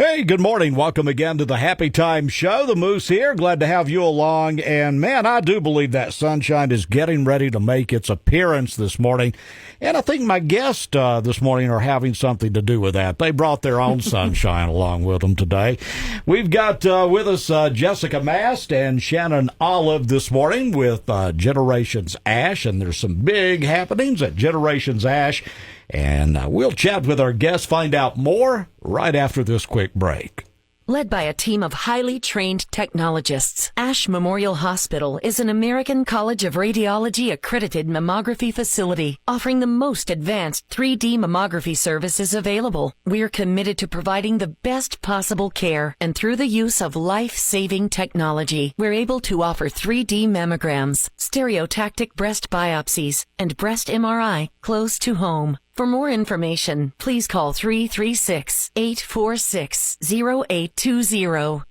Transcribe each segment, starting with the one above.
Hey, good morning. Welcome again to the Happy Time Show. The Moose here. Glad to have you along. And man, I do believe that sunshine is getting ready to make its appearance this morning. And I think my guests this morning are having something to do with that. They brought their own sunshine along with them today. We've got with us Jessica Mast and Shannon Olive this morning with Generations Ash. And there's some big happenings at Generations Ash. And we'll chat with our guests, find out more right after this quick break. Led by a team of highly trained technologists, Ash Memorial Hospital is an American College of Radiology accredited mammography facility offering the most advanced 3D mammography services available. We're committed to providing the best possible care, and through the use of life-saving technology, we're able to offer 3D mammograms, stereotactic breast biopsies, and breast MRI close to home. For more information, please call 336-846-0820.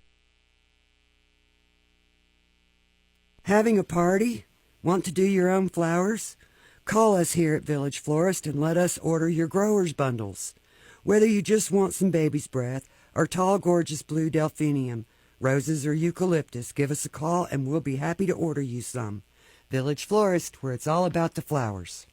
Having a party? Want to do your own flowers? Call us here at Village Florist and let us order your growers bundles. Whether you just want some baby's breath or tall, gorgeous blue delphinium, roses or eucalyptus, give us a call and we'll be happy to order you some. Village Florist, where it's all about the flowers.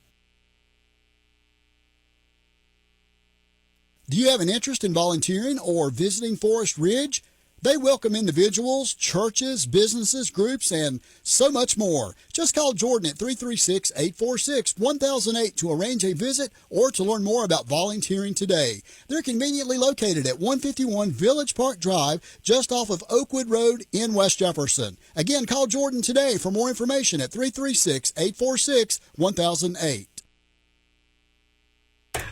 Do you have an interest in volunteering or visiting Forest Ridge? They welcome individuals, churches, businesses, groups, and so much more. Just call Jordan at 336-846-1008 to arrange a visit or to learn more about volunteering today. They're conveniently located at 151 Village Park Drive, just off of Oakwood Road in West Jefferson. Again, call Jordan today for more information at 336-846-1008.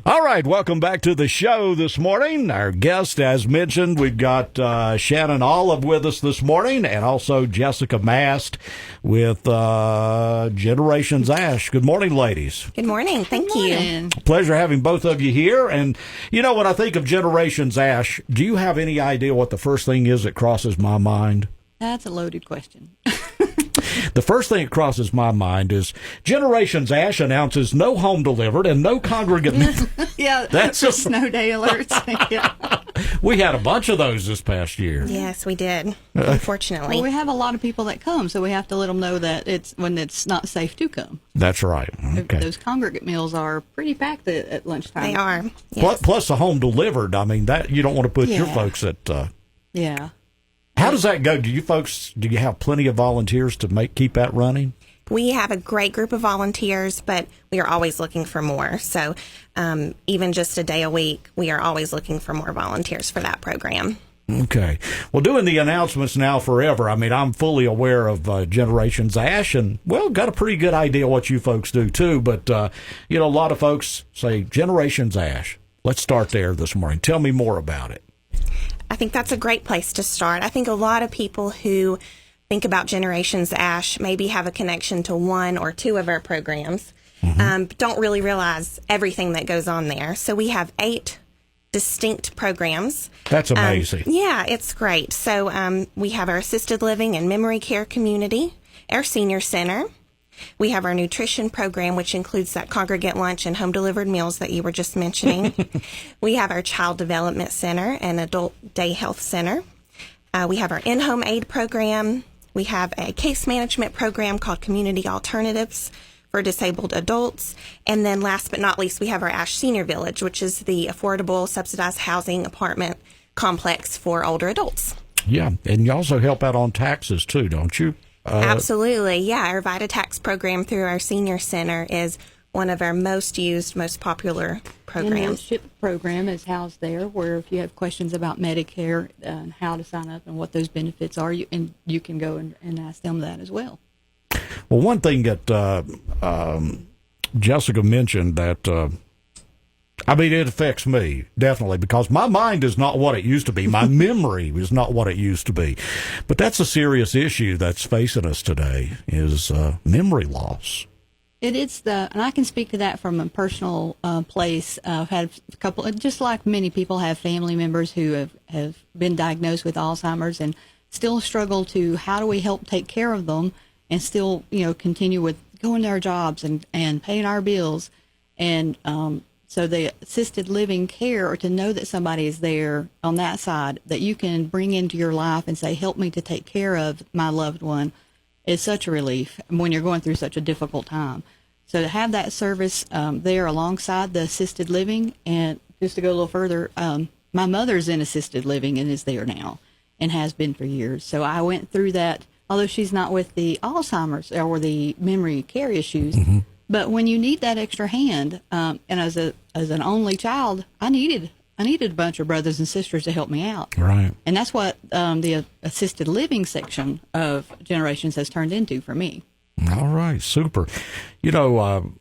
All right, welcome back to the show this morning. Our guest, as mentioned, we've got Shannon Olive with us this morning, and also Jessica Mast with Generations Ash. Good morning, ladies. Good morning. Thank you. Pleasure having both of you here. And, you know, when I think of Generations Ash, do you have any idea what the first thing is that crosses my mind? That's a loaded question. The first thing that crosses my mind is Generations Ash announces no home delivered and no congregate. Yeah, that's a snow day alerts. Yeah. We had a bunch of those this past year. Yes, we did, unfortunately. Well, we have a lot of people that come, so we have to let them know that it's when it's not safe to come. That's right. Okay. Those congregate meals are pretty packed at lunchtime. They are. Yes. Plus the home delivered. I mean, that you don't want to put your folks at. Yeah. How does that go? Do you have plenty of volunteers to keep that running? We have a great group of volunteers, but we are always looking for more. So even just a day a week, we are always looking for more volunteers for that program. Okay. Well, doing the announcements now forever, I mean, I'm fully aware of Generations Ash and, well, got a pretty good idea what you folks do, too. But, you know, a lot of folks say Generations Ash. Let's start there this morning. Tell me more about it. I think that's a great place to start. I think a lot of people who think about Generations Ash maybe have a connection to one or two of our programs, but don't really realize everything that goes on there. So we have 8 distinct programs. That's amazing. Yeah, it's great. So we have our assisted living and memory care community, our senior center. We have our nutrition program, which includes that congregate lunch and home-delivered meals that you were just mentioning. We have our child development center and adult day health center. We have our in-home aid program. We have a case management program called Community Alternatives for disabled adults. And then last but not least, we have our Ash Senior Village, which is the affordable subsidized housing apartment complex for older adults. Yeah, and you also help out on taxes, too, don't you? Absolutely. Yeah, our VITA tax program through our senior center is one of our most used, most popular programs. And the SHIP program is housed there, where if you have questions about Medicare and how to sign up and what those benefits are, you can go and ask them that as well. Well, one thing that Jessica mentioned that I mean, it affects me, definitely, because my mind is not what it used to be. My memory is not what it used to be. But that's a serious issue that's facing us today, is memory loss. It is and I can speak to that from a personal place. I've had a couple, just like many people have family members who have been diagnosed with Alzheimer's and still struggle to, how do we help take care of them and still, continue with going to our jobs and paying our bills. And So the assisted living care, or to know that somebody is there on that side that you can bring into your life and say, help me to take care of my loved one, is such a relief when you're going through such a difficult time. So to have that service there alongside the assisted living, and just to go a little further, my mother's in assisted living and is there now and has been for years. So I went through that, although she's not with the Alzheimer's or the memory care issues. But when you need that extra hand, and as an only child, I needed a bunch of brothers and sisters to help me out. Right. And that's what the assisted living section of Generations has turned into for me. All right, super. You know,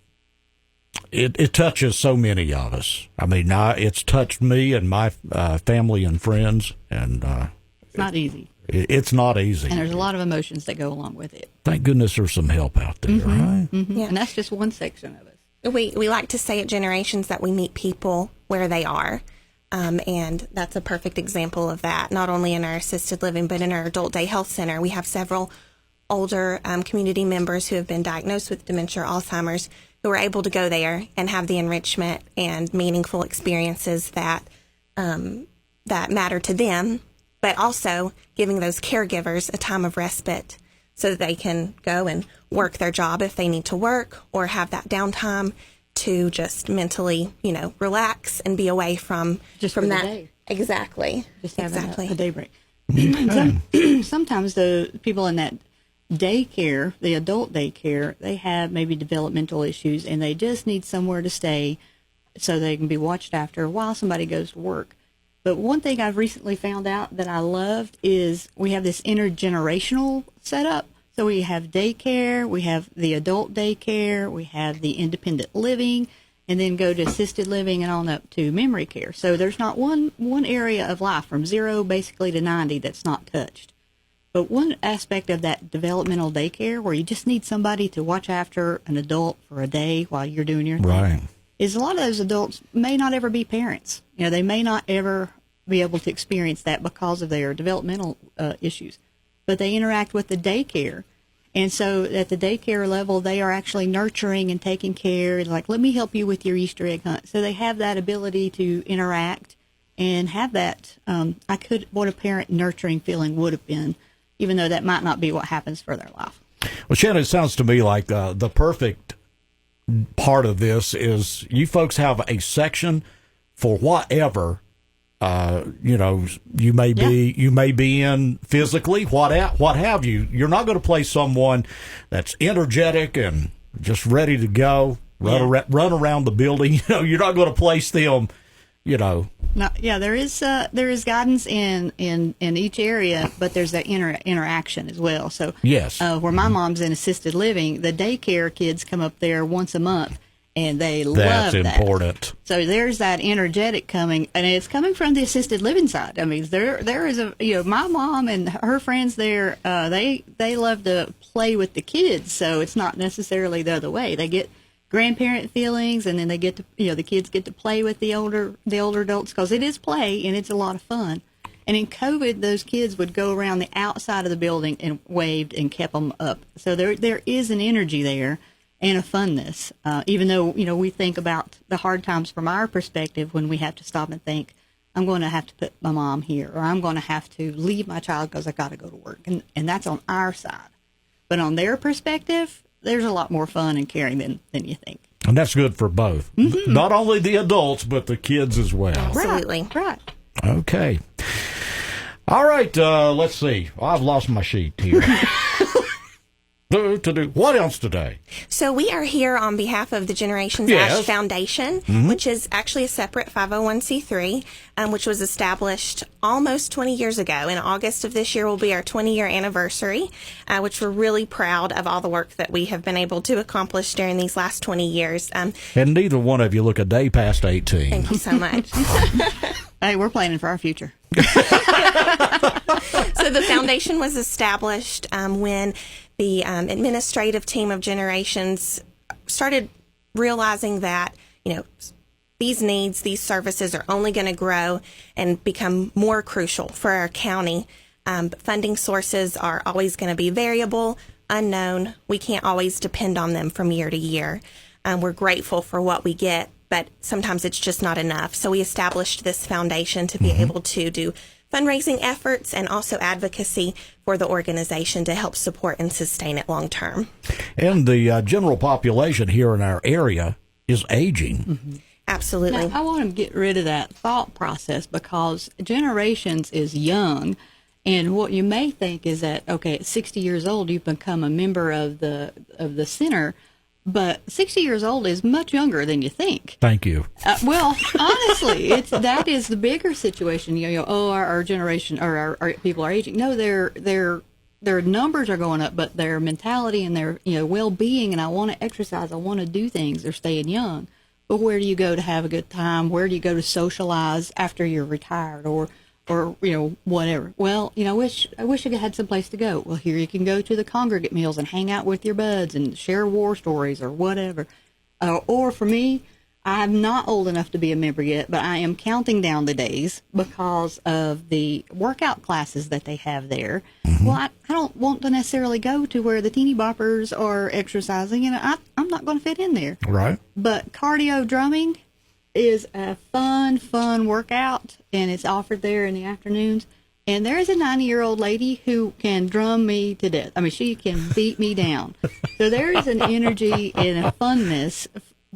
it touches so many of us. I mean, it's touched me and my family and friends, and it's not easy. It's not easy. And there's a lot of emotions that go along with it. Thank goodness there's some help out there, right? Yeah. And that's just one section of it. We like to say at Generations that we meet people where they are. And that's a perfect example of that, not only in our assisted living, but in our adult day health center. We have several older community members who have been diagnosed with dementia or Alzheimer's who are able to go there and have the enrichment and meaningful experiences that matter to them, but also giving those caregivers a time of respite so that they can go and work their job if they need to work, or have that downtime to just mentally, relax and be away from that day. Exactly. Just having a day break. Sometimes the people in that daycare, the adult daycare, they have maybe developmental issues and they just need somewhere to stay so they can be watched after while somebody goes to work. But one thing I've recently found out that I loved is we have this intergenerational setup. So we have daycare, we have the adult daycare, we have the independent living, and then go to assisted living and on up to memory care. So there's not one area of life from 0 basically to 90 that's not touched. But one aspect of that developmental daycare where you just need somebody to watch after an adult for a day while you're doing your thing, Right. is a lot of those adults may not ever be parents. They may not ever be able to experience that because of their developmental issues. But they interact with the daycare. And so at the daycare level, they are actually nurturing and taking care, like, let me help you with your Easter egg hunt. So they have that ability to interact and have that, what a parent nurturing feeling would have been, even though that might not be what happens for their life. Well, Shannon, it sounds to me like the perfect part of this is you folks have a section for whatever you may be in physically, what have you. You're not going to play someone that's energetic and just ready to go, run around the building. You're not going to place them, No, there is guidance in each area, but there's that interaction as well. So yes, where my mom's in assisted living, the daycare kids come up there once a month. And they love that. That's important. So there's that energetic coming, and it's coming from the assisted living side. I mean, there is my mom and her friends there, they love to play with the kids, so it's not necessarily the other way. They get grandparent feelings, and then they get to, the kids get to play with the older adults, because it is play and it's a lot of fun. And in COVID, those kids would go around the outside of the building and waved and kept them up. So there is an energy there. And a funness, even though, we think about the hard times from our perspective when we have to stop and think, I'm going to have to put my mom here, or I'm going to have to leave my child because I got to go to work. And that's on our side. But on their perspective, there's a lot more fun and caring than you think. And that's good for both. Mm-hmm. Not only the adults, but the kids as well. Absolutely. Right. Okay. All right. Let's see. I've lost my sheet here. What else today? So we are here on behalf of the Generations Ash Foundation, which is actually a separate 501c3, which was established almost 20 years ago. In August of this year will be our 20-year anniversary, which we're really proud of all the work that we have been able to accomplish during these last 20 years. And neither one of you look a day past 18. Thank you so much. Hey, we're planning for our future. So the foundation was established when the administrative team of Generations started realizing that, these needs, these services are only going to grow and become more crucial for our county. Funding sources are always going to be variable, unknown. We can't always depend on them from year to year. We're grateful for what we get but sometimes it's just not enough. So we established this foundation to be able to do fundraising efforts and also advocacy for the organization to help support and sustain it long term. And the general population here in our area is aging. Absolutely. Now, I want to get rid of that thought process because generations is young. And what you may think is that, okay, at 60 years old, you've become a member of the center, but 60 years old is much younger than you think. Thank you. Well, honestly, that is the bigger situation. Our generation or our people are aging. No, their numbers are going up, but their mentality and their well-being, and I want to exercise, I want to do things, they're staying young. But where do you go to have a good time? Where do you go to socialize after you're retired or whatever? Well, I wish I had some place to go. Well, here you can go to the congregate meals and hang out with your buds and share war stories or whatever. Or for me, I'm not old enough to be a member yet, but I am counting down the days because of the workout classes that they have there. Well, I don't want to necessarily go to where the teeny boppers are exercising. I'm not going to fit in there. Right. But cardio drumming is a fun workout, and it's offered there in the afternoons. And there is a 90-year-old lady who can drum me to death. I mean, she can beat me down. So there is an energy and a funness,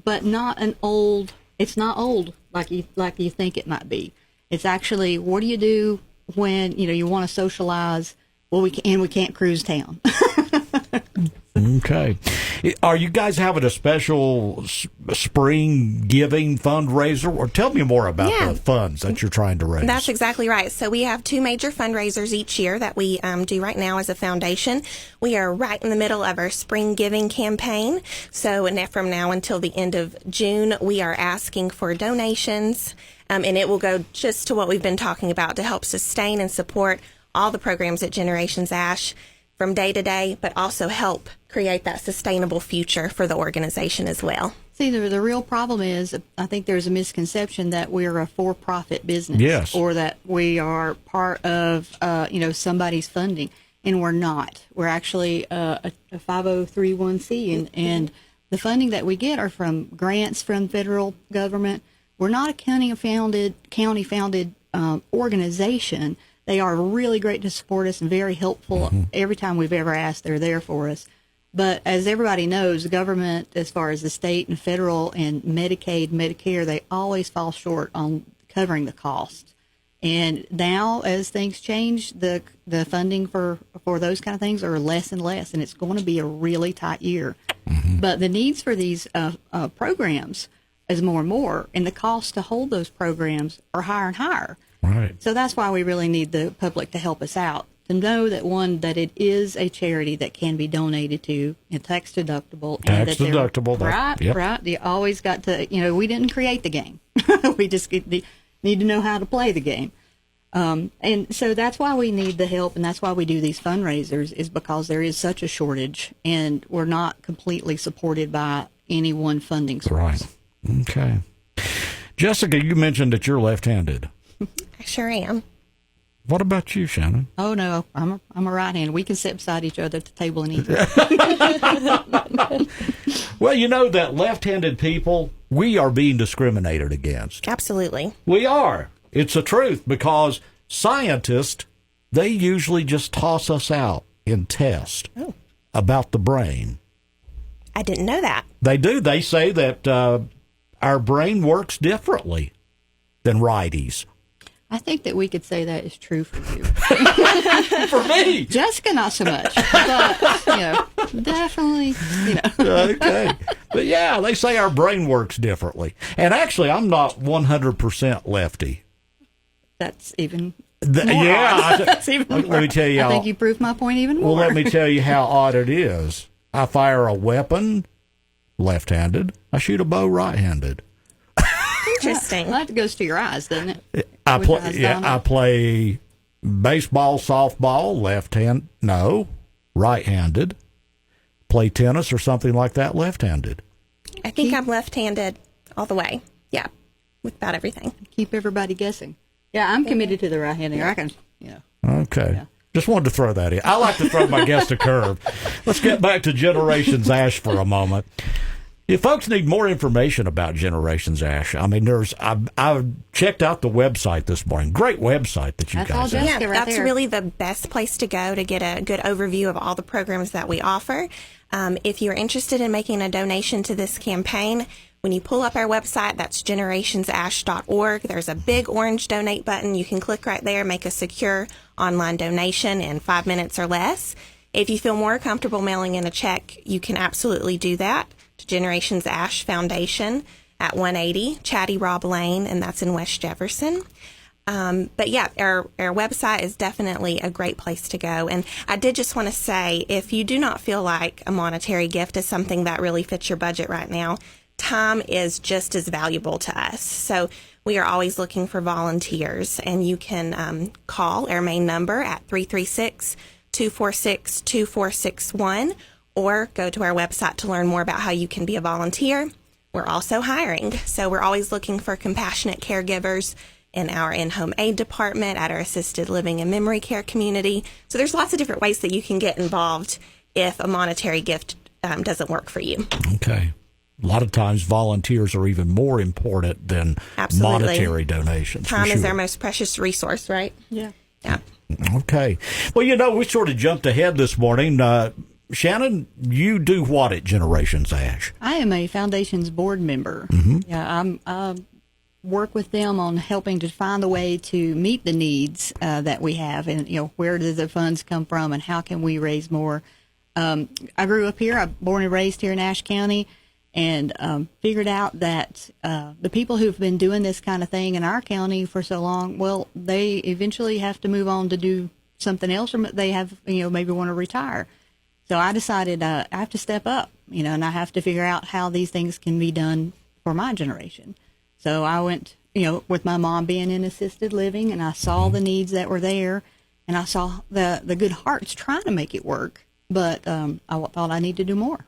but not an old. It's not old like you think it might be. It's actually, what do you do when you want to socialize? Well, we can't cruise town. Okay. Are you guys having a special spring giving fundraiser? Or tell me more about the funds that you're trying to raise. That's exactly right. So we have 2 major fundraisers each year that we do right now as a foundation. We are right in the middle of our spring giving campaign. So from now until the end of June, we are asking for donations, and it will go just to what we've been talking about to help sustain and support all the programs at Generations Ash from day to day, but also help create that sustainable future for the organization as well. See, the real problem is, I think there's a misconception that we're a for-profit business. Yes. Or that we are part of, somebody's funding, and we're not. We're actually a 503(c), and the funding that we get are from grants from federal government. We're not a county-founded organization. They are really great to support us and very helpful. Every time we've ever asked, they're there for us. But as everybody knows, the government, as far as the state and federal and Medicaid, Medicare, they always fall short on covering the cost. And now, as things change, the funding for those kind of things are less and less, and it's going to be a really tight year. But the needs for these programs is more and more, and the cost to hold those programs are higher and higher. Right. So that's why we really need the public to help us out, to know that it is a charity that can be donated to, and tax deductible. Tax deductible. Right, yep. Right. You always got to, we didn't create the game. We just need to know how to play the game. And so that's why we need the help, and that's why we do these fundraisers, is because there is such a shortage, and we're not completely supported by any one funding source. Right. Okay. Jessica, you mentioned that you're left-handed. I sure am. What about you, Shannon? Oh no, I'm a right-hander. We can sit beside each other at the table and eat. Well, that left-handed people, we are being discriminated against. Absolutely. We are. It's the truth, because scientists, they usually just toss us out in tests about the brain. I didn't know that. They do. They say that our brain works differently than righties. I think that we could say that is true for you. For me. Jessica, not so much. But, definitely, Okay. But yeah, they say our brain works differently. And actually, I'm not 100% lefty. That's even Yeah. That's even more. Let me tell you I how. think you proved my point even more. Well, let me tell you how odd it is. I fire a weapon left-handed. I shoot a bow right-handed. Interesting. Well, that goes to your eyes, doesn't it? I play baseball, softball, right-handed. Play tennis or something like that, left-handed. I think I'm left-handed all the way. Yeah, with about everything. Keep everybody guessing. Yeah, I'm committed to the right-handed. I can, Okay. Yeah. Just wanted to throw that in. I like to throw my guest a curve. Let's get back to Generations Ash for a moment. If folks need more information about Generations Ash, I mean, I've checked out the website this morning. Great website that you That's all guys have. Jessica Yeah, right that's there. really the best place to go to get a good overview of all the programs that we offer. If you're interested in making a donation to this campaign, when you pull up our website, that's generationsash.org. There's a big orange donate button. You can click right there, make a secure online donation in 5 minutes or less. If you feel more comfortable mailing in a check, you can absolutely do that to Generations Ash Foundation at 180 Chatty Rob Lane, and that's in West Jefferson. But yeah, our website is definitely a great place to go. And I did just want to say, if you do not feel like a monetary gift is something that really fits your budget right now, time is just as valuable to us. So we are always looking for volunteers, and you can call our main number at 336-246-2461 or go to our website to learn more about how you can be a volunteer. We're also hiring, so we're always looking for compassionate caregivers in our in-home aid department, at our assisted living and memory care community. So there's lots of different ways that you can get involved if a monetary gift doesn't work for you. Okay. A lot of times volunteers are even more important than Absolutely. monetary donations. for Time is sure. our most precious resource, right? Yeah. Yeah. Okay. Well, we sort of jumped ahead this morning. Shannon, you do what at Generations Ash? I am a foundation's board member. Yeah, I work with them on helping to find a way to meet the needs that we have, and where do the funds come from, and how can we raise more. I grew up here. I'm born and raised here in Ashe County, and figured out that the people who've been doing this kind of thing in our county for so long, well, they eventually have to move on to do something else, or they have maybe want to retire. So I decided I have to step up, and I have to figure out how these things can be done for my generation. So I went, with my mom being in assisted living, and I saw the needs that were there, and I saw the good hearts trying to make it work, but I thought I needed to do more.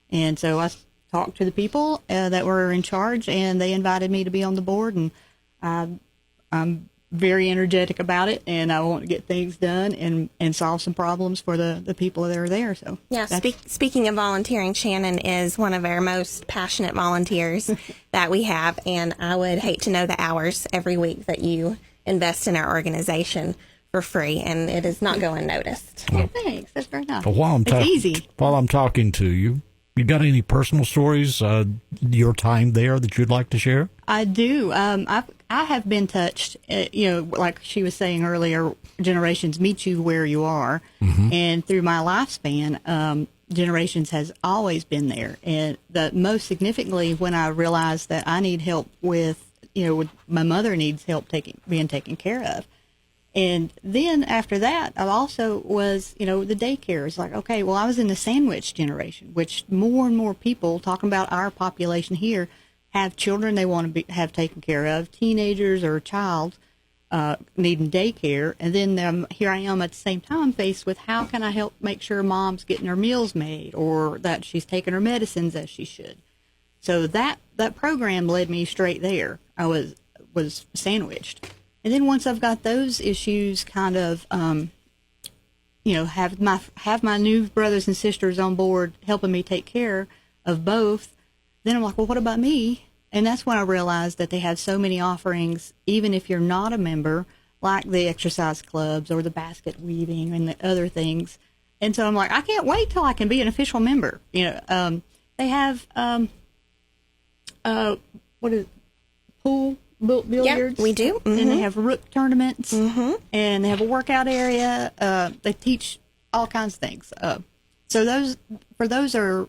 And so I talked to the people that were in charge, and they invited me to be on the board, and I'm very energetic about it, and I want to get things done and solve some problems for the people that are there. So Yeah, speaking of volunteering, Shannon is one of our most passionate volunteers that we have, and I would hate to know the hours every week that you invest in our organization for free, and it is not going noticed. Well, thanks. That's very nice. Well, while Easy. While I'm talking to you, you got any personal stories, your time there that you'd like to share? I do. I have been touched. Like she was saying earlier, generations meet you where you are, and through my lifespan, Generations has always been there. And the most significantly, when I realized that I need help with my mother needs help being taken care of. And then after that, I also was, the daycare is like, okay, well, I was in the sandwich generation, which more and more people, talking about our population here, have children they want to have taken care of, teenagers or a child needing daycare. And then here I am at the same time faced with how can I help make sure mom's getting her meals made or that she's taking her medicines as she should. So that program led me straight there. I was sandwiched. And then once I've got those issues kind of, have my new brothers and sisters on board helping me take care of both, then I'm like, well, what about me? And that's when I realized that they have so many offerings, even if you're not a member, like the exercise clubs or the basket weaving and the other things. And so I'm like, I can't wait till I can be an official member. They have, pool billiards. Yep, we do. And they have rook tournaments, and they have a workout area. They teach all kinds of things. So those are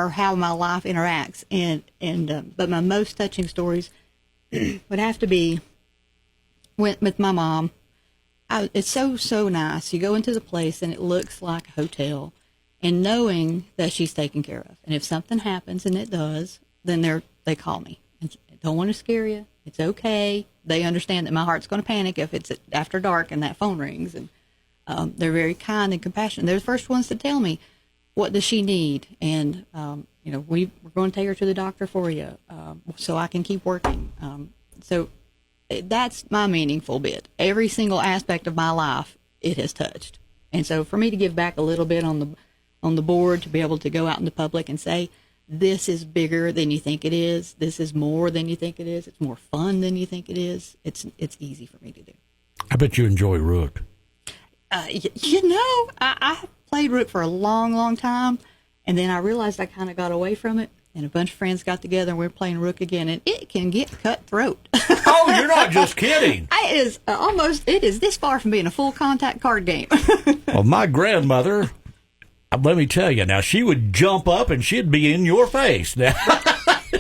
how my life interacts. But my most touching stories would have to be with my mom. It's so nice. You go into the place and it looks like a hotel, and knowing that she's taken care of. And if something happens, and it does, then they call me. And don't want to scare you. It's okay. They understand that my heart's going to panic if it's after dark and that phone rings. And they're very kind and compassionate. They're the first ones to tell me, what does she need? And, we're going to take her to the doctor for you so I can keep working. So that's my meaningful bit. Every single aspect of my life, it has touched. And so for me to give back a little bit on the board, to be able to go out in the public and say, this is bigger than you think it is. This is more than you think it is. It's more fun than you think it is. It's easy for me to do. I bet you enjoy Rook. I played Rook for a long, long time, and then I realized I kind of got away from it, and a bunch of friends got together, and we were playing Rook again, and it can get cutthroat. Oh, you're not just kidding. It is this far from being a full contact card game. Well, my grandmother, let me tell you, now, she would jump up and she'd be in your face. Now,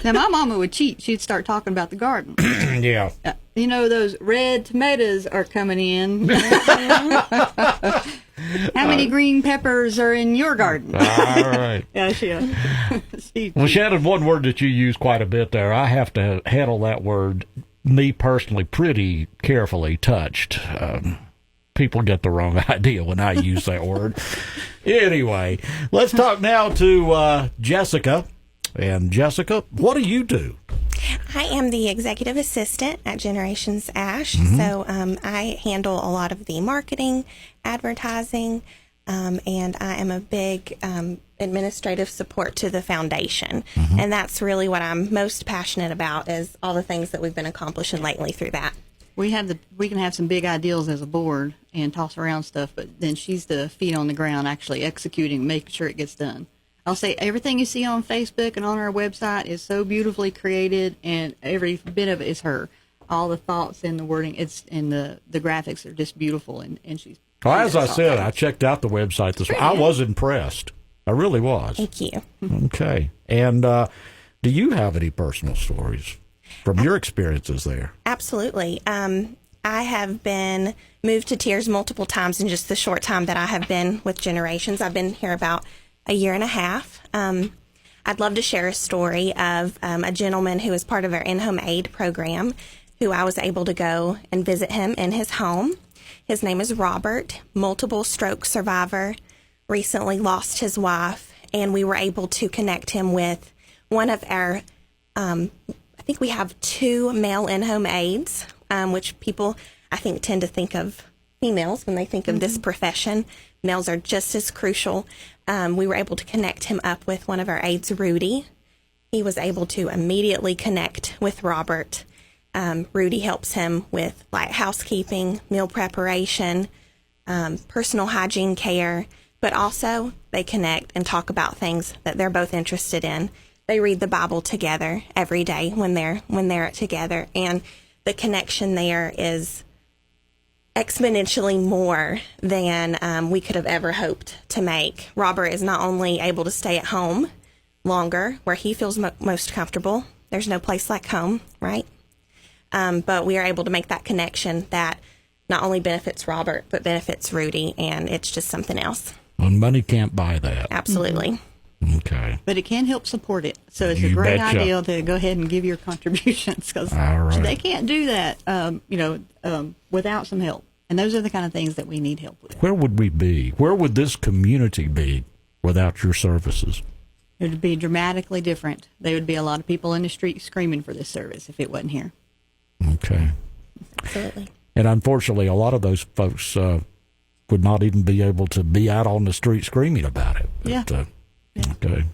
my mama would cheat. She'd start talking about the garden. yeah. Those red tomatoes are coming in. How many green peppers are in your garden? All right. Yeah, Well, Shannon, one word that you use quite a bit there, I have to handle that word, me personally, pretty carefully, touched. People get the wrong idea when I use that word. Anyway, let's talk now to Jessica. And Jessica, what do you do? I am the executive assistant at Generations Ash. So I handle a lot of the marketing, advertising, and I am a big administrative support to the foundation. And that's really what I'm most passionate about, is all the things that we've been accomplishing lately through that. We can have some big ideals as a board and toss around stuff, but then she's the feet on the ground actually executing, making sure it gets done. I'll say everything you see on Facebook and on our website is so beautifully created, and every bit of it is her. All the thoughts and the wording, and the graphics are just beautiful, and she's... Well, as I said, I checked out the website this morning. I was impressed. I really was. Thank you. Okay. And do you have any personal stories from your experiences there? Absolutely. I have been moved to tears multiple times in just the short time that I have been with Generations. I've been here about a year and a half. I'd love to share a story of a gentleman who is part of our in-home aid program, who I was able to go and visit him in his home. His name is Robert, multiple stroke survivor, recently lost his wife, and we were able to connect him with one of our, I think we have 2 male in-home aides, which people, I think, tend to think of females when they think of this profession. Males are just as crucial. We were able to connect him up with one of our aides, Rudy. He was able to immediately connect with Robert. Rudy helps him with light housekeeping, meal preparation, personal hygiene care, but also they connect and talk about things that they're both interested in. They read the Bible together every day when they're together, and the connection there is exponentially more than we could have ever hoped to make. Robert is not only able to stay at home longer, where he feels most comfortable. There's no place like home, right? But we are able to make that connection that not only benefits Robert, but benefits Rudy, and it's just something else. And money can't buy that. Absolutely. Okay. But it can help support it. So it's You a great betcha. idea to go ahead and give your contributions, because All right. they can't do that, without some help. And those are the kind of things that we need help with. Where would we be? Where would this community be without your services? It would be dramatically different. There would be a lot of people in the street screaming for this service if it wasn't here. Okay. Absolutely. And unfortunately, a lot of those folks would not even be able to be out on the street screaming about it. But, Yeah. Okay.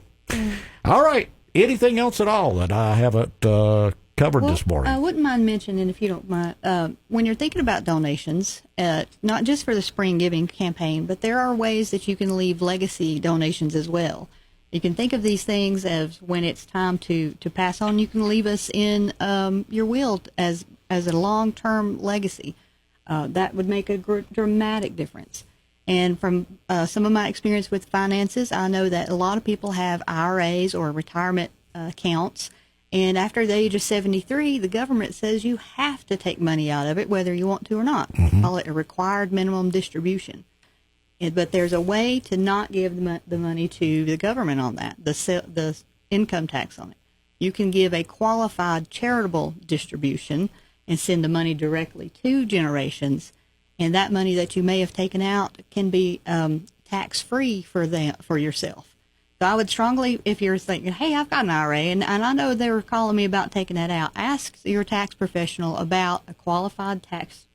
All right. Anything else at all that I haven't covered this morning? I wouldn't mind mentioning, if you don't mind, when you're thinking about donations, not just for the Spring Giving campaign, but there are ways that you can leave legacy donations as well. You can think of these things as when it's time to pass on, you can leave us in your will as a long-term legacy. That would make a dramatic difference. And from some of my experience with finances, I know that a lot of people have IRAs or retirement accounts. And after the age of 73, the government says you have to take money out of it, whether you want to or not. They call it a required minimum distribution. But there's a way to not give the money to the government on that, the income tax on it. You can give a qualified charitable distribution and send the money directly to Generations. And that money that you may have taken out can be tax-free for yourself. So I would strongly, if you're thinking, hey, I've got an IRA, and I know they were calling me about taking that out, ask your tax professional about a qualified tax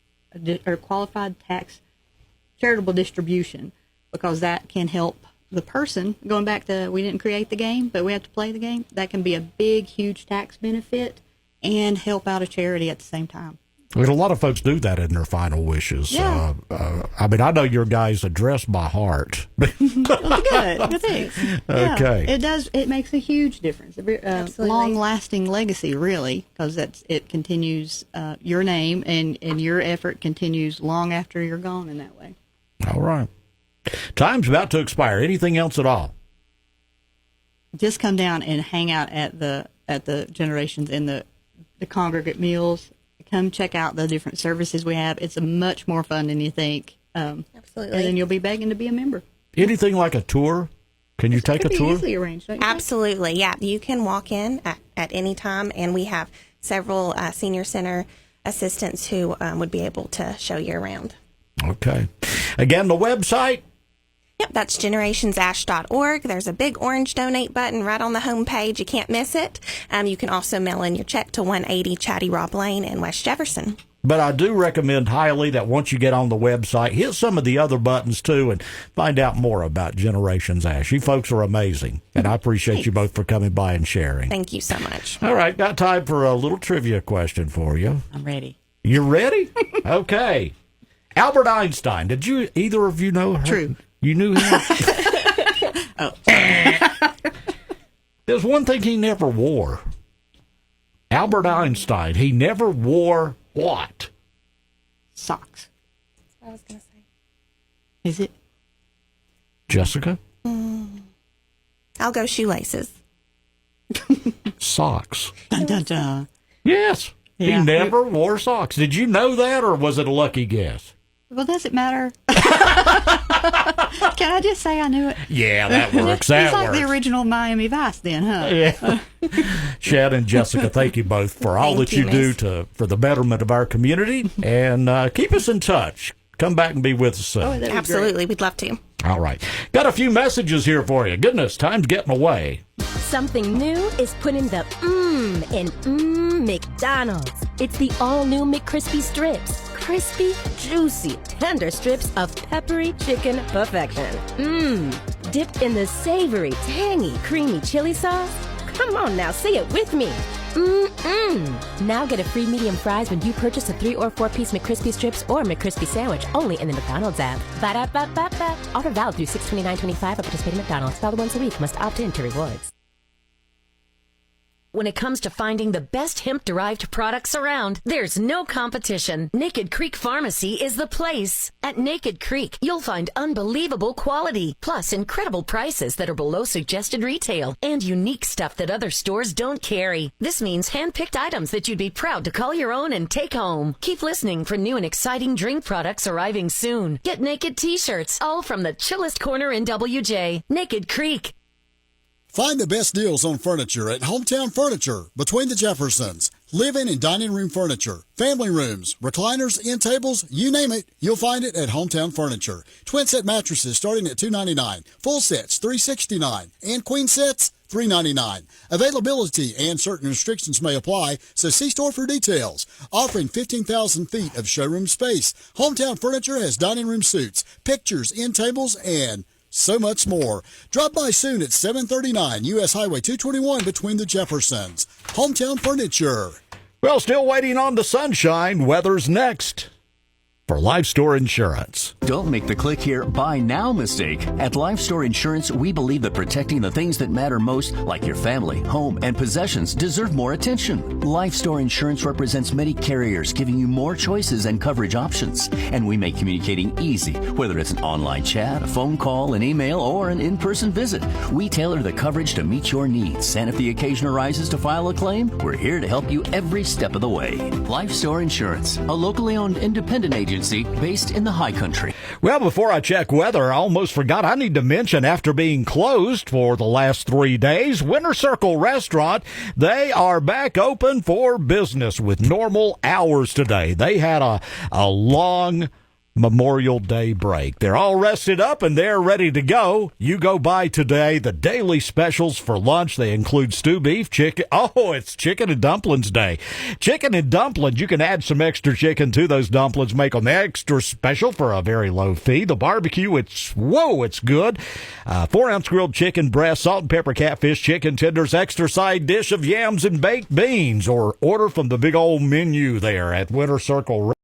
charitable distribution, because that can help the person, going back to we didn't create the game, but we have to play the game, that can be a big, huge tax benefit and help out a charity at the same time. Well, a lot of folks do that in their final wishes. Yeah. I mean, I know your guys' address by heart. Good. Thanks. Yeah, Okay. it does. It makes a huge difference. Absolutely. Long-lasting legacy, really, because it continues your name and your effort continues long after you're gone in that way. All right. Time's about to expire. Anything else at all? Just come down and hang out at the generations in the congregate meals. Come check out the different services we have. It's much more fun than you think. Absolutely. And then you'll be begging to be a member. Anything like a tour? Can you take a Could be tour? easily arranged, don't you think? Absolutely, yeah. You can walk in at any time, and we have several senior center assistants who would be able to show you around. Okay. Again, the website? Yep, that's generationsash.org. There's a big orange donate button right on the home page. You can't miss it. You can also mail in your check to 180 Chatty Rob Lane in West Jefferson. But I do recommend highly that once you get on the website, hit some of the other buttons too and find out more about Generations Ash. You folks are amazing, and I appreciate you both for coming by and sharing. Thank you so much. All right, got time for a little trivia question for you. I'm ready. You ready? Okay. Albert Einstein. Did you either of you know her? True. You knew him? There's one thing he never wore. Albert Einstein. He never wore what? Socks. That's what I was going to say. Is it? Jessica? I'll go shoelaces. Socks. Dun, dun, dun. Yes. Yeah. He never wore socks. Did you know that, or was it a lucky guess? Well, does it matter? Can I just say I knew it? Yeah, that works. That He's like works. the original Miami Vice then, huh? Yeah. Shad and Jessica, thank you both for all Thank that you you, do for the betterment of our community. And keep us in touch. Come back and be with us soon. Oh, that'd be great. Absolutely, we'd love to. All right. Got a few messages here for you. Goodness, time's getting away. Something new is putting the in McDonald's. It's the all-new McCrispy Strips. Crispy, juicy, tender strips of peppery chicken perfection. Dipped in the savory, tangy, creamy chili sauce. Come on now, say it with me. Now get a free medium fries when you purchase a 3 or 4-piece McCrispy Strips or McCrispy Sandwich only in the McDonald's app. Ba-da-ba-ba-ba. Offer valid through 6/29/25 at participating McDonald's. Valid once a week. Must opt in to rewards. When it comes to finding the best hemp-derived products around, there's no competition. Naked Creek Pharmacy is the place. At Naked Creek, you'll find unbelievable quality, plus incredible prices that are below suggested retail, and unique stuff that other stores don't carry. This means hand-picked items that you'd be proud to call your own and take home. Keep listening for new and exciting drink products arriving soon. Get Naked T-shirts, all from the chillest corner in WJ. Naked Creek. Find the best deals on furniture at Hometown Furniture between the Jeffersons. Living and dining room furniture, family rooms, recliners, end tables, you name it, you'll find it at Hometown Furniture. Twin set mattresses starting at $299, full sets $369, and queen sets $399. Availability and certain restrictions may apply, so see store for details. Offering 15,000 feet of showroom space, Hometown Furniture has dining room suites, pictures, end tables, and so much more. Drop by soon at 739 U.S. Highway 221 between the Jeffersons. Hometown Furniture. Well, still waiting on the sunshine. Weather's next for Life Store Insurance. Don't make the click here, buy now mistake. At Life Store Insurance, we believe that protecting the things that matter most, like your family, home, and possessions, deserve more attention. Life Store Insurance represents many carriers, giving you more choices and coverage options. And we make communicating easy, whether it's an online chat, a phone call, an email, or an in-person visit. We tailor the coverage to meet your needs. And if the occasion arises to file a claim, we're here to help you every step of the way. Life Store Insurance, a locally owned independent agency based in the high country. Well, before I check weather, I almost forgot I need to mention, after being closed for the last 3 days, Winter Circle Restaurant, they are back open for business with normal hours today. They had a long Memorial Day break. They're all rested up and they're ready to go. You go by today. The daily specials for lunch, they include stew beef, chicken. Oh, it's chicken and dumplings day. Chicken and dumplings. You can add some extra chicken to those dumplings, make them extra special for a very low fee. The barbecue, it's good. 4-ounce grilled chicken breast, salt and pepper catfish, chicken tenders, extra side dish of yams and baked beans, or order from the big old menu there at Winter Circle